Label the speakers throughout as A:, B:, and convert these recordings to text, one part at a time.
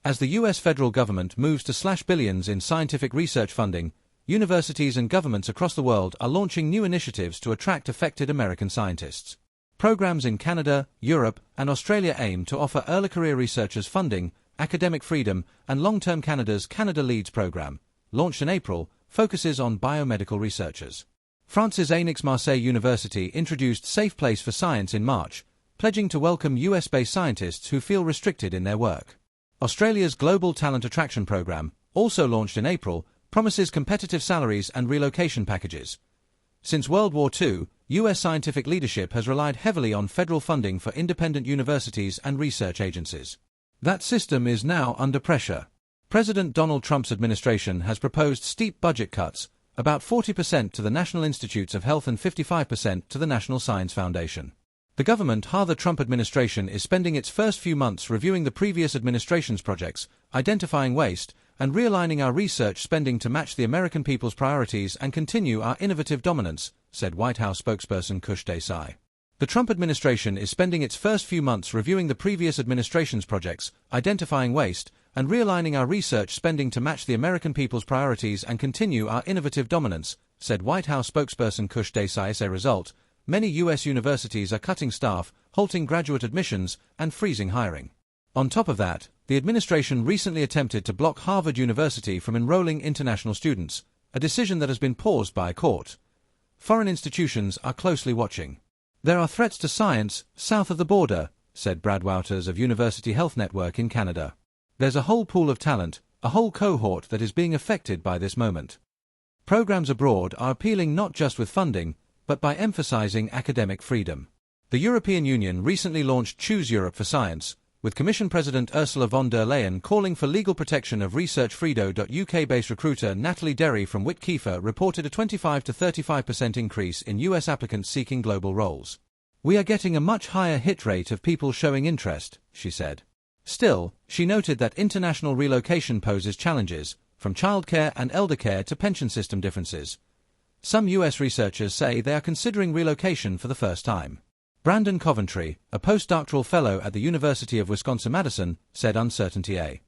A: As the U.S. federal government moves to slash billions in scientific research funding, universities and governments across the world are launching new initiatives to attract affected American scientists. Programs in Canada, Europe, and Australia aim to offer early career researchers funding, academic freedom, and long-term. Canada's Canada Leads program, launched in April, focuses on biomedical researchers. France's Aix-Marseille University introduced Safe Place for Science in March, pledging to welcome US-based scientists who feel restricted in their work. Australia's Global Talent Attraction Program, also launched in April, promises competitive salaries and relocation packages. Since World War II, US scientific leadership has relied heavily on federal funding for independent universities and research agencies. That system is now under pressure. President Donald Trump's administration has proposed steep budget cuts, about 40% to the National Institutes of Health and 55% to the National Science Foundation. The the Trump administration is spending its first few months reviewing the previous administration's projects, identifying waste, and realigning our research spending to match the American people's priorities and continue our innovative dominance, said White House spokesperson Kush Desai. The Trump administration is spending its first few months reviewing the previous administration's projects, identifying waste, and realigning our research spending to match the American people's priorities and continue our innovative dominance, said White House spokesperson Kush Desai. As a result, many U.S. universities are cutting staff, halting graduate admissions, and freezing hiring. On top of that, the administration recently attempted to block Harvard University from enrolling international students, a decision that has been paused by a court. Foreign institutions are closely watching. There are threats to science south of the border, said Brad Wouters of University Health Network in Canada. There's a whole pool of talent, a whole cohort that is being affected by this moment. Programs abroad are appealing not just with funding, but by emphasizing academic freedom. The European Union recently launched Choose Europe for Science, with Commission President Ursula von der Leyen calling for legal protection of research freedom. UK-based recruiter Natalie Derry from Whit Kiefer reported a 25 to 35% increase in US applicants seeking global roles. "We are getting a much higher hit rate of people showing interest," she said. Still, she noted that international relocation poses challenges, from childcare and elder care to pension system differences. Some U.S. researchers say they are considering relocation for the first time. Brandon Coventry, a postdoctoral fellow at the University of Wisconsin-Madison, said uncertainty.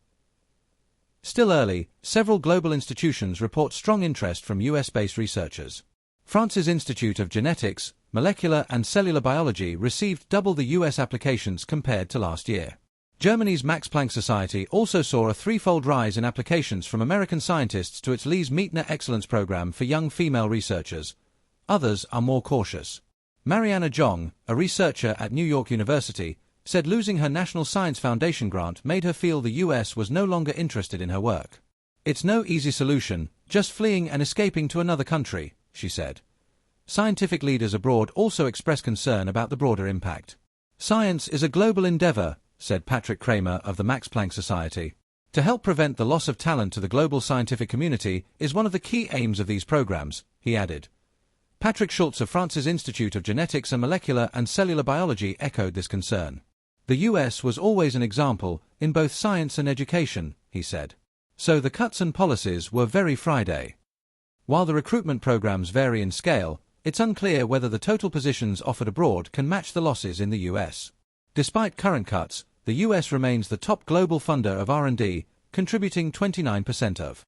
A: Still early, several global institutions report strong interest from U.S.-based researchers. France's Institute of Genetics, Molecular and Cellular Biology received double the U.S. applications compared to last year. Germany's Max Planck Society also saw a threefold rise in applications from American scientists to its Lise Meitner Excellence Program for young female researchers. Others are more cautious. Mariana Zhong, a researcher at New York University, said losing her National Science Foundation grant made her feel the U.S. was no longer interested in her work. "It's no easy solution, just fleeing and escaping to another country," she said. Scientific leaders abroad also expressed concern about the broader impact. "Science is a global endeavor," said Patrick Kramer of the Max Planck Society. "To help prevent the loss of talent to the global scientific community is one of the key aims of these programs," he added. Patrick Schultz of France's Institute of Genetics and Molecular and Cellular Biology echoed this concern. "The US was always an example in both science and education," he said. "So the cuts and policies were very Friday." While the recruitment programs vary in scale, it's unclear whether the total positions offered abroad can match the losses in the US. Despite current cuts, the US remains the top global funder of R&D, contributing 29% of